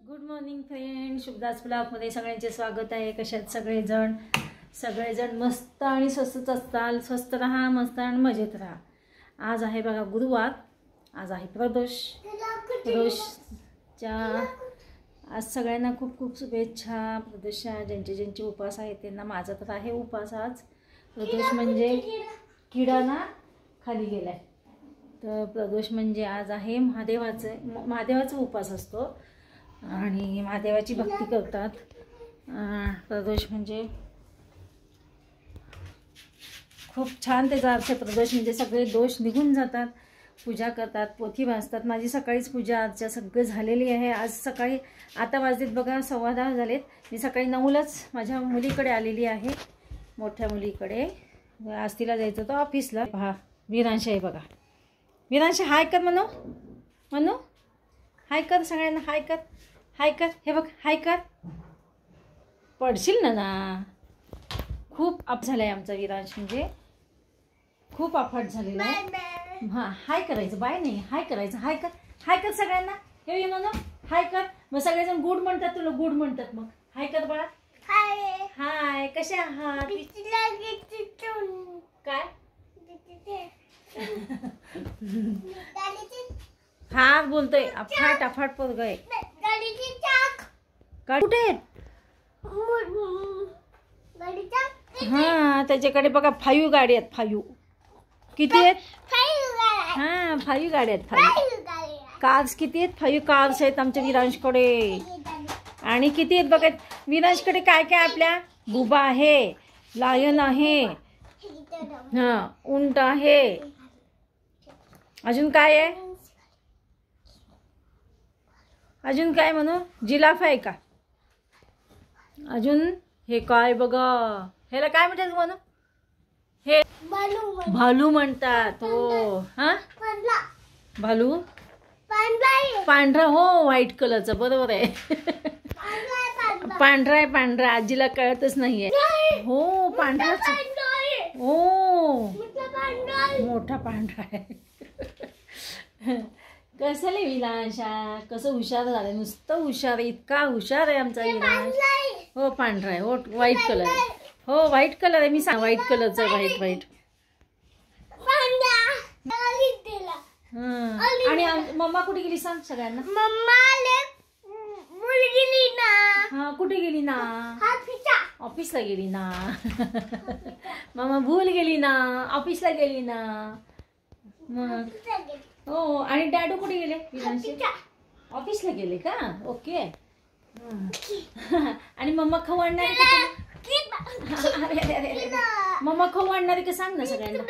Good morning friend, शुभदास ब्लॉगमध्ये सगळ्यांचे स्वागत आहे. कशात सगळेजण मस्त आणि स्वस्तच असताल. स्वस्त राहा, मस्त आणि मजेत राहा. आज आहे बघा गुरुवार, आज आहे प्रदोषच्या. आज सगळ्यांना खूप खूप शुभेच्छा. प्रदोषच्या ज्यांचे उपास आहेत त्यांना. माझा तर आहे उपास आज. प्रदोष म्हणजे किडा ना खाली गेलाय, तर प्रदोष म्हणजे आज आहे महादेवाचा उपास असतो आणि महादेवाची भक्ती करतात. प्रदोष म्हणजे खूप छान त्याचा अर्थ. प्रदोष म्हणजे सगळे दोष निघून जातात, पूजा करतात, पोथी वाचतात. माझी सकाळीच पूजा अर्चा सगळं झालेली आहे. आज सकाळी आता वाजलेत बघा 10:15 झालेत. मी सकाळी 9लाच माझ्या मुलीकडे आलेली आहे, मोठ्या मुलीकडे. आज तिला जायचं होतं ऑफिसला. पहा विरांश आहे बघा. विरांश हाय कर म्हणू हाय कर सगळ्यांना. हाय कर हे बघ, हाय कर. पडशील ना. खूप अप झालाय आमचा विरांश, म्हणजे खूप अफाट झालेला आहे. हां, हाय करायचं, बाय नाही, हाय करायचं. हाय कर सगळ्यांना. हे म्हणू हाय कर. मग सगळेजण गुड म्हणतात, तुला गुड म्हणतात. मग हाय कर बाळा. हाय, कसे आहात? काय हा बोलतोय. अफाट पोरग आहे. कुठे आहेत? हा, त्याच्याकडे बघा 5 गाडी आहेत. 5 किती आहेत? हा, 5 गाड्या आहेत. 5 कार्स किती आहेत? 5 कार्स आहेत आमच्या विरांशकडे. आणि किती आहेत बघा विरांशकडे. काय काय आपल्या? बुबा आहे, लायन आहे, हा उंट आहे. अजून काय आहे? अजून काय म्हणू? जिराफ आहे का? अजून हे काय बघा, ह्याला काय म्हणतात म्हणू? हे भालू म्हणतात. हो, हा भालू पांढरा. हो, व्हाईट कलरचा. बरोबर आहे. पांढरा आजीला कळतच नाहीये. हो, पांढराच. हो, मोठा पांढरा आहे. कसं रे विलांशा, कसं हुशार झालं. नुसतं हुशार, इतका हुशार आहे आमचा विलांश. हो, पांढरा आहे. हो, व्हाईट कलर आहे. हो, व्हाईट कलर आहे. मी सांग व्हाईट कलरचं आहे. व्हाईट. आणि मम्मा कुठे गेली सांग सगळ्यांना. हा, कुठे गेली ना? ऑफिसला गेली ना. मम्मा भूल गेली ना, ऑफिसला गेली ना. मग हो, आणि डॅडू कुठे गेले? ऑफिसला गेले का? ओके. आणि मम्मा खाऊ आणणार का? मम्मा खाऊ आणणार का सांग ना सगळ्यांना.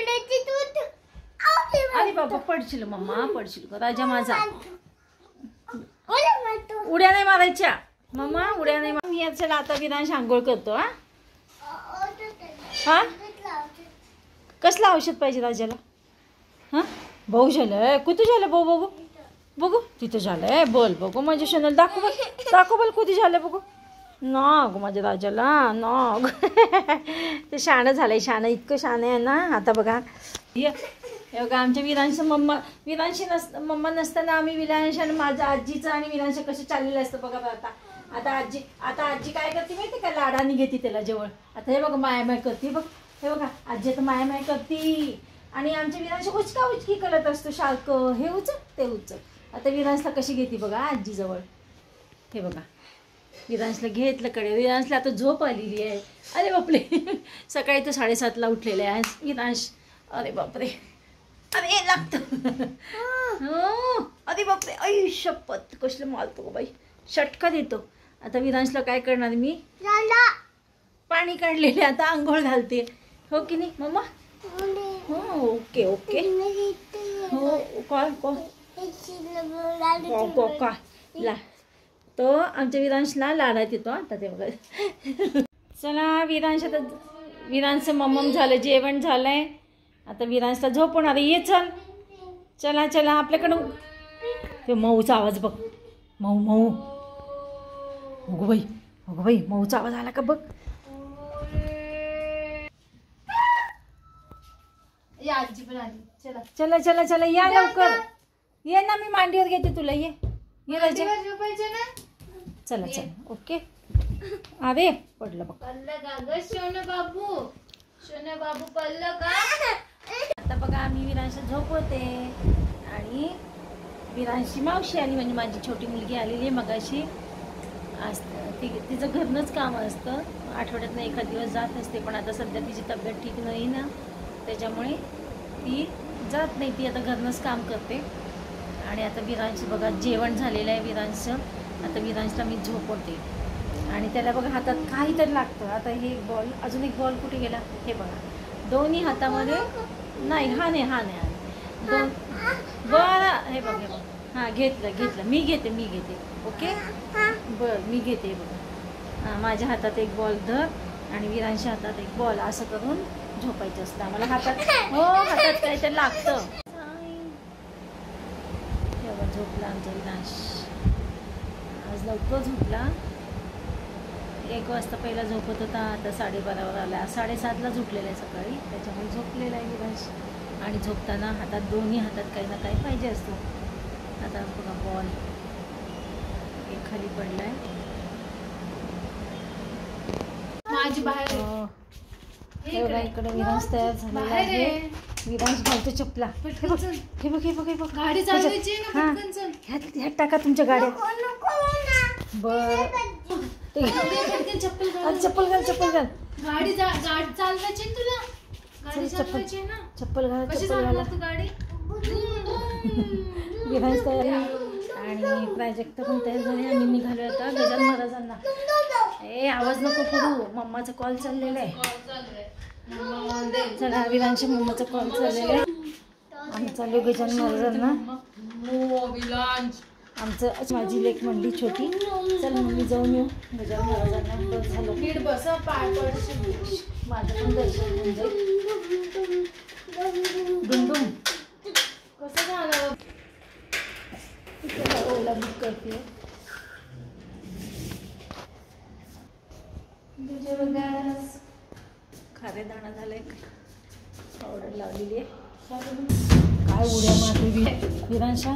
अरे बाबा, पडशील मम्मा, पडशील का? राजा माझा. उड्या नाही मारायच्या मम्मा, उड्या नाही मार. मी चला आता विरांश आंघोळ करतो. हा, कसलं औषध पाहिजे राजाला? हा, भाऊ झालंय. कुठे झालं भाऊ? बघू तिथं झालंय. बोल बघू माझ्या शनल. दाखव बोल कुठे झालं बघू. नाग माझ्या राजाला नाग. ते शहाणं झालंय. शहाणं इतकं शहाणं आहे ना. आता बघा हे बघा आमच्या विरांश मम्मा नसताना आम्ही विरांश आणि माझ्या आजीचं आणि विरांश कसं चाललेलं असतं बघा. आता आजी काय करते माहिती का? लाडाने घेते त्याला जवळ. आता हे बघा मायामाय करते बघ. हे बघा आजी आता मायामाय करते. आणि आमच्या विरांश उचकी करत असतो सारखं. हे उचल ते उचल. आता विरांशला कशी घेते बघा आजी जवळ. हे बघा विरांशला घेतलं कडे. विरांशला आता झोप आलेली आहे. अरे बापरे, सकाळी तर 7:30ला उठलेलं आहे विरांश. अरे बापरे, अरे लागतं. हो, अरे बापरे, आई शपथ कसलं मारतो बाई, षटका देतो. आता विरांशला काय करणार मी? पाणी काढलेले, आता आंघोळ घालते. हो की नाही मम्मा? हो, ओके. हो, काय तो आमच्या विरांशला लाडात येतो. आता ते बघा. चला विरांशचं मम्मम झालं, जेवण झालंय. आता विरांशला झोपवणार. ये चला आपल्याकडं. ते मऊचा आवाज बघ. मऊ. अगो बाई मऊचा आवाज आला का बघ. आजी पण आली. चला या लवकर. ये ना, मी मांडीवर घेते तुला. ये राजा. चला चला ओके. अरे पडलं बघ. पडलं का ग सोनं बाबू पडलं का? आता बघा आम्ही विरांशी झोपवते आणि विरांशी मावशी आली म्हणजे माझी छोटी मुलगी आलेली आहे मगाशी. आज तिचं घरनंच काम असतं, आठवड्यातनं एखाद दिवस जात असते, पण आता सध्या तिची तब्येत ठीक नाही ना, त्याच्यामुळे ती जात नाही. ती आता घरनंच काम करते. आणि आता विरांशी बघा जेवण झालेलं आहे विरांशचं. आता विरांशला मी झोपवते आणि त्याला बघा हातात काहीतरी लागतं. आता हे बॉल, अजून एक बॉल कुठे गेला हे बघा. दोन्ही हातामध्ये नाही, हा नाही दोन. बरं हे बघ हे बघ. हां घेतलं मी घेते ओके. बरं मी घेते बघा. हां माझ्या हातात एक बॉल धर आणि विरांशच्या हातात एक बॉल, असं करून झोपायचं असतं आम्हाला. हातात काहीतरी लागतं. तेव्हा झोपला आमचा विरांश. आज लवकर झोपला. 1 वाजता पहिला झोपत होता, आता 12:30वर आला. 7:30ला झोपलेला आहे सकाळी, त्याच्यामुळे झोपलेला आहे विरांश. आणि झोपताना दोन्ही हातात काही ना काही पाहिजे असतो. आता बघा बॉल एक खाली पडलाय. माझी बाहेर इकडे विरांश तयार झालेला आहे. विरांश घालतो चपला. हे बघ गाडी चालवायची ना, पटकन चल. ह्यात टाका तुमच्या गाड्या. बरं चप्पल घाल गाडी चालवायची तुला. गाडी चालवायची ना. चप्पल घाला तू गाडी. विरांश तयारी आणि प्राजक्ता पण तयार झाली. आम्ही निघालो आता गजानन महाराजांना. आवाज नको करू, मम्माचा कॉल चाललेला आहे. चला विरांशच्या मम्माचा कॉल चाललेला आहे. आम्ही चाललो गजानन महाराजांना. आमचं माझी लेक म्हणली छोटी चल मम्मी जाऊन येऊ गजानन महाराजांना. बस झालं नीट बस, पाय पडशील. माझं पण दर्शन होऊन जाईल. दुमदुम कसं झालं? ओला बुक करते. तुझे बघा खारेदाणा झालाय, पावडर लावलेली आहे. काय उड्या मारते विरांशा.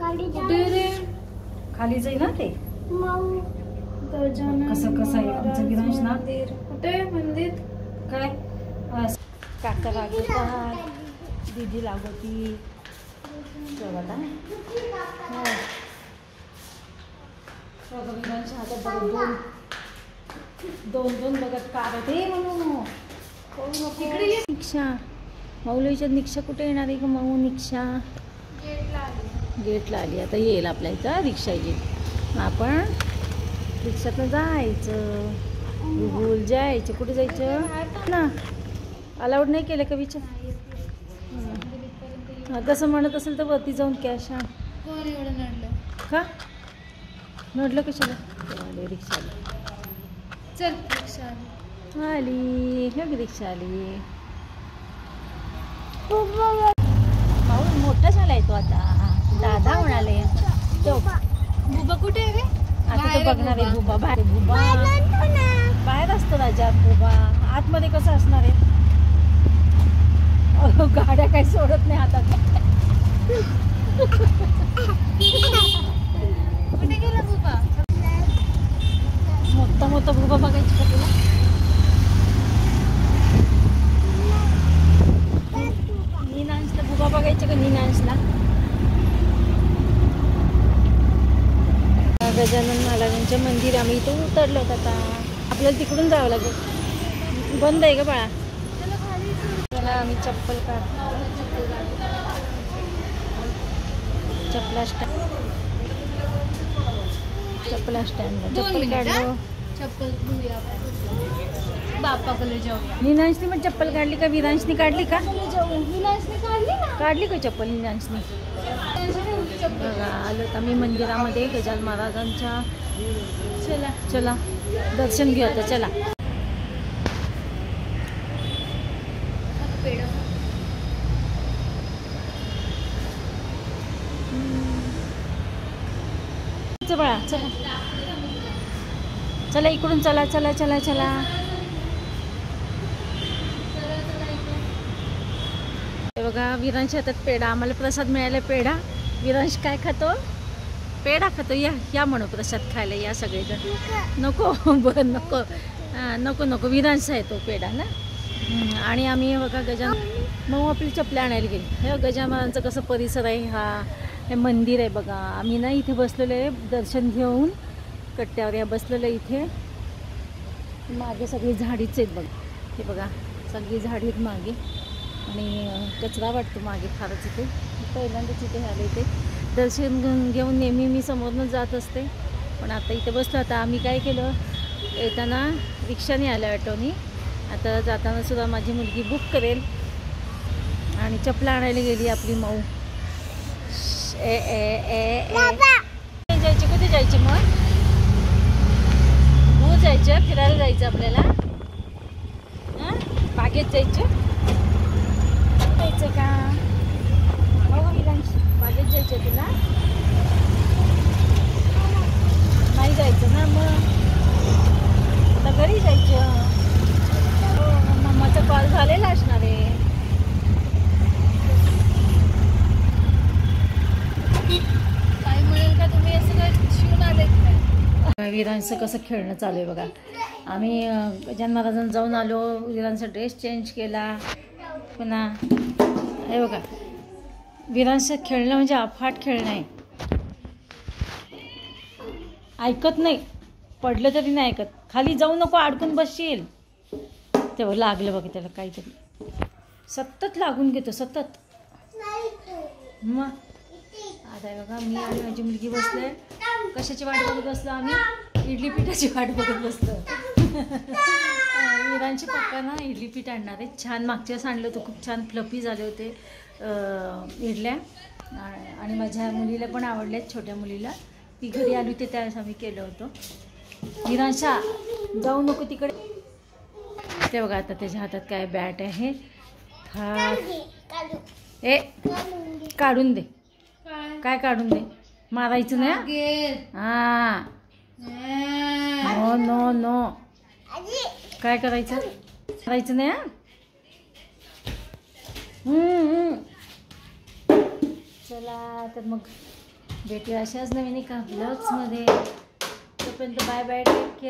कुठे रे? खाली जाईल ना ते. कसं आहे आमचं विरांश ना. कुठे मंदिर? काय काका लागतात, दीदी लागती. बघा विरांशच्या हातात बघा दोन बघत कागद आहे म्हणून. निक्षा माऊलीच्या निक्षा कुठे येणार आहे का? माऊ निक्षा गेटला आली. आता येईल आपल्या इथं रिक्षा येईल. आपण रिक्षातनं जायचं, भूल जायचं. कुठे जायचं ना? अलाउड नाही केलं का विचार. तसं म्हणत असेल तर वरती जाऊन कॅश आण. कोण एवढं नडलं का? नडलं कशाला? आली रिक्षा आली. चल रिक्षा आली. हे रिक्षा आली. भाऊ मोठा झालाय तो आता. दादा म्हणाले तो. बुबा कुठे आहे रे? आता तो बघणार आहे बुबा. बाहेर असतो राजा बुबा. आतमध्ये कसं असणार आहे? गाड्या काही सोडत नाही हातात. कुठे गेला बुबा? मोठा बुबा बघायची का तुला? नीनांशला बुबा बघायचं का? नीनांशला गजानन महाराजांच्या मंदिर आम्ही इथं उतरलो होत. आता आपल्याला तिकडून जावं लागेल. बंद आहे का बाळा? चला आम्ही चप्पल काढतो. चप्पला स्टँड चप्पल काढलो. चप्पल घेऊया बाप्पाकडे जाऊया. नीनांशनी पण चप्पल काढली का? विरांशनी काढली का? विलासने काढली ना. काढली का चप्पल नीनांशनी? बघा आलो तर आम्ही मंदिरामध्ये गजानन महाराजांच्या. चला दर्शन घेऊ आता. चला बाळा. चला इकडून चला. हे बघा विरांश हातात पेढा. आम्हाला प्रसाद मिळाला पेढा. विरांश काय खातो? पेढा खातो, या म्हणू प्रसाद खायला या सगळेजण. नको बरं नको, नको नको, विरांश आहे तो पेढा ना. आणि आम्ही बघा मग आपली चपल्या आणायला गेली. हे गजाननाचं कसं परिसर आहे हा, हे मंदिर आहे बघा. आम्ही ना इथे बसलेलो आहे दर्शन घेऊन कट्ट्यावर, या बसलेलं इथे. मागे सगळी झाडीच आहेत बघा, हे बघा सगळी झाडी आहेत मागे. आणि कचरा वाटतो मागे फारच इथे. पहिल्यांदाच इथे आले, इथे दर्शन घेऊन नेहमी मी समोरनं जात असते, पण आता इथे बसलो. आता आम्ही काय केलं, येताना रिक्षाने आलं, ऑटोनी. आता जाताना सुद्धा माझी मुलगी बुक करेल. आणि चपला आणायला गेली आपली माऊ. जायचे कुठे जायचे मग? हो जायचं, फिरायला जायचं आपल्याला. हां बागेत जायचं का? हो विरांश, बागेत जायचं तुला? नाही जायचं ना मग, आता घरी जायचं. हो मम्माचा कॉल झालेला असणार आहे. काय म्हणेल का तुम्ही असं काय शिवून आलेत काय? विरांचं कसं खेळणं चालू आहे बघा. आम्ही गजानन महाराजांना जाऊन आलो, विरांचा ड्रेस चेंज केला पुन्हा. हे बघा विरांचं खेळणं म्हणजे अफाट खेळणं आहे. ऐकत नाही, पडलं तरी नाही ऐकत. खाली जाऊ नको, अडकून बसशील. तेव्हा लागलं बघा त्याला काहीतरी, सतत लागून घेतो सतत. मग आता बघा मी आणि माझी मुलगी बसले, कशाची वाट बघत बसलो आम्ही? इडली पिठाची वाट बघत बसलो. विरांचे पप्पा ना इडली पीठ आणणार आहे. छान मागच्या वेळेस आणलं होतं, खूप छान फ्लफी झाले होते इडल्या. आणि माझ्या मुलीला पण आवडल्यात, छोट्या मुलीला. ती घरी आली होती त्यावेळेस आम्ही केलं होतं. विरांशा जाऊ नको तिकडे. ते बघा आता त्याच्या हातात काय बॅट आहे. ए काढून दे. काय काढून दे? मारायचं नाही. हा नो नो नो, काय करायचं? मारायचं नाही. चला तर मग भेटूया अशाच नवीन एका ब्लॉग्समध्ये. तोपर्यंत बाय बाय, टेक केअर.